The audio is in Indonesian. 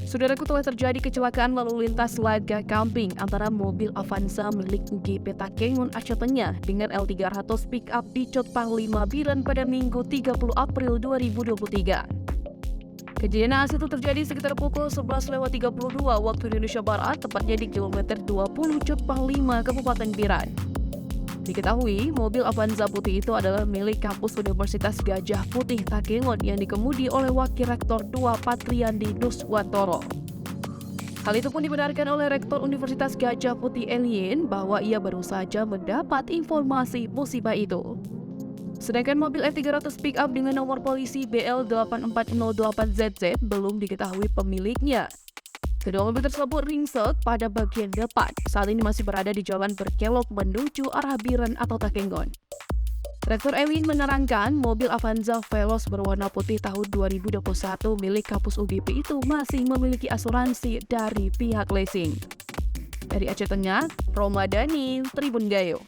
Saudaraku, telah terjadi kecelakaan lalu lintas laga camping antara mobil Avanza milik UGP Takengon Aceh Tengah dengan L300 pick-up di Cot Panglima Biren pada Minggu 30 April 2023. Kejadian naas itu terjadi sekitar pukul 11.32 waktu Indonesia Barat, tepatnya di kilometer 20 Cot Panglima, Kabupaten Biren. Diketahui, mobil Avanza putih itu adalah milik kampus Universitas Gajah Putih Takengon yang dikemudi oleh Wakil Rektor 2 Patriandi Nuswantoro. Hal itu pun dibenarkan oleh Rektor Universitas Gajah Putih Elien bahwa ia baru saja mendapat informasi musibah itu. Sedangkan mobil F300 pick-up dengan nomor polisi BL8408ZZ belum diketahui pemiliknya. Kedua mobil tersebut ringsek pada bagian depan. Saat ini masih berada di jalan berkelok menuju arah Biren atau Takengon. Rektor Ewin menerangkan mobil Avanza Veloz berwarna putih tahun 2021 milik kampus UGP itu masih memiliki asuransi dari pihak leasing. Dari Aceh Tengah, Romadani, Tribun Gayo.